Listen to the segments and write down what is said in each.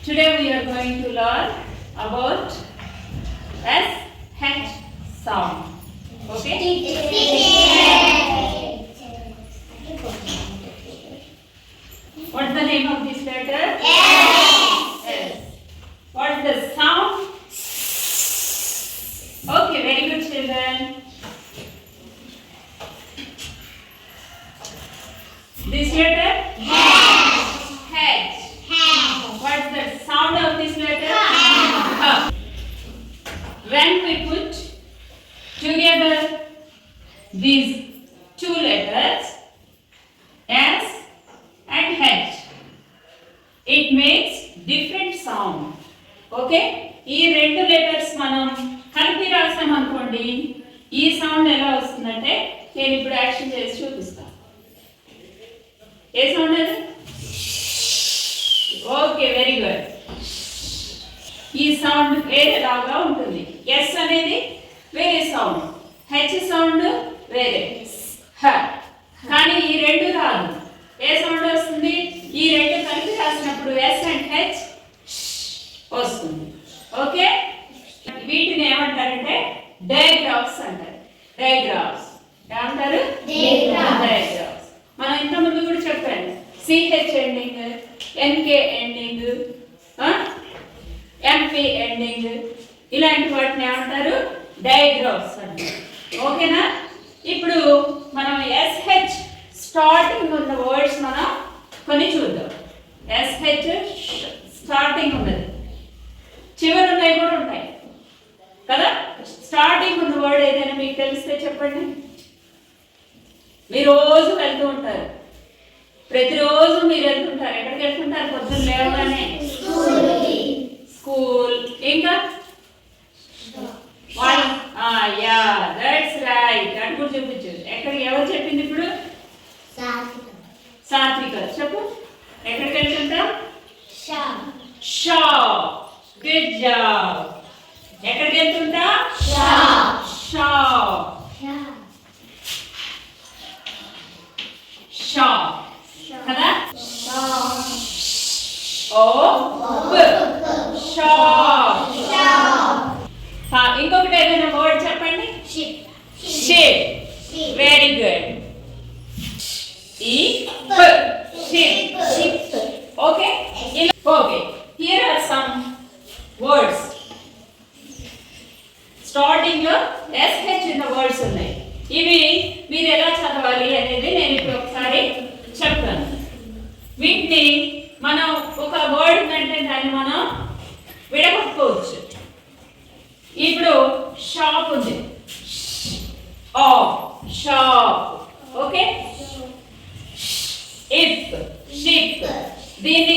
Today we are going to learn about SH sound. Okay? What's the name of this letter? S. What's the sound? Okay, very good, children. This letter? H. What's the sound of this letter? H. When we put together these two letters, S and H, it makes different sound. Okay? ఈ రెండు letters మనం కలిపి రాసాం అనుకోండి, ఈ sound ఎలా వస్తుందంటే నేను ఇప్పుడు యాక్షన్ చేసి చూపిస్తాను. ఏ సౌండ్ అది? Okay, very good. ఈ సౌండ్ వేరేలాగా ఉంటుంది. ఎస్ అనేది వేరే సౌండ్, హెచ్ సౌండ్ వేరే, హ. కానీ ఈ రెండు రాదు. ఏ సౌండ్ వస్తుంది? ఈ రెండు కలిపి రాసినప్పుడు ఎస్ అండ్ హెచ్ వస్తుంది. ఓకే, వీటిని ఏమంటారంటే డయాగ్రాఫ్స్ అంటారు. డయాగ్రాఫ్స్ ఏమంటారు? డయాగ్రాఫ్స్. మనం ఇంత ముందు కూడా చెప్పాను, CH ending, NK ending, MP ending, ఇలాంటి వాటిని ఏమంటారు? డయాగ్రాఫ్స్ అంటారు. ఓకేనా? ఇప్పుడు మనం ఎస్హెచ్ స్టార్టింగ్ ఉన్న వర్డ్స్ మనం కొన్ని చూద్దాం. ఎస్హెచ్ స్టార్టింగ్ ఉన్నది, చివరి ఉన్నాయి కూడా ఉంటాయి కదా. స్టార్టింగ్ ఉన్న వర్డ్ ఏదైనా మీకు తెలిస్తే చెప్పండి. మీరు రోజు వెళ్తూ ఉంటారు, ప్రతిరోజు మీరు వెళ్తుంటారు. ఎక్కడికి వెళ్తుంటారు? పొద్దున్న లేవగానే స్కూల్, ఇంకా యా, దట్స్ రైట్. అని కూడా చూపించు. ఎక్కడికి ఎవరు చెప్పింది ఇప్పుడు? సాత్విక. చెప్పు, ఎక్కడికి వెళ్తుంటాం? షాప్. Good job. ఎక్కడికి వెళ్తుంటా? షాప్. షాప్ కదా. ఓ షాప్. ఇంకొకటి ఏదైనా వర్డ్ చెప్పండి. Ship. Very good. Ship. Okay. Okay, here are some words. Starting లో ఎస్హెచ్ ఉన్న వర్డ్స్ ఉన్నాయి. ఇవి మీరు ఎలా చదవాలి అనేది నేను ఇప్పుడు ఒకసారి చెప్తాను. వీటిని మనం ఒక వర్డ్ ఉందంటే దాన్ని మనం విడగొట్టుకోవచ్చు. ఇప్పుడు షాప్ ఉంది, షాప్. ఓకే. If, ship. దీన్ని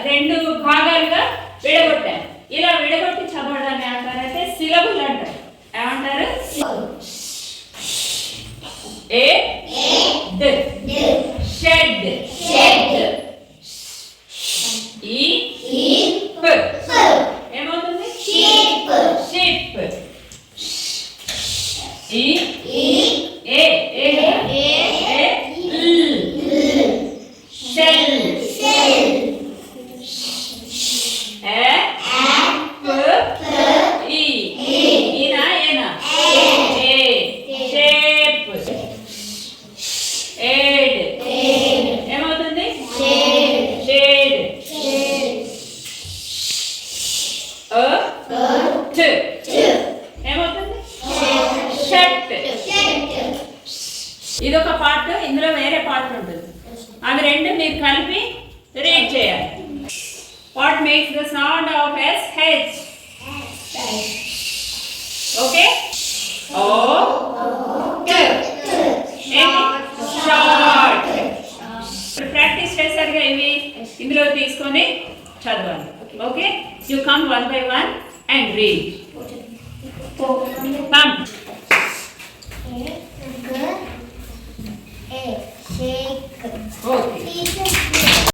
రెండు భాగాలుగా విడగొట్టాను. ఇలా విడగొట్టి చదవడాన్ని ఏమంటారంటే సిలబుల్ అంటారు. ఏమంటారు? షెడ్. ఏమవుతుంది? షిప్. ఇదొక పార్ట్, ఇందులో వేరే పార్ట్ ఉంటుంది. అవి రెండు మీరు కలిపి రీడ్ చేయాలి. What makes the sound of S H? Okay. Short. Practice చేశారుగా ఇవి, ఇందులో తీసుకొని చదవాలి. Okay, you come one by one and read. Come. Okay.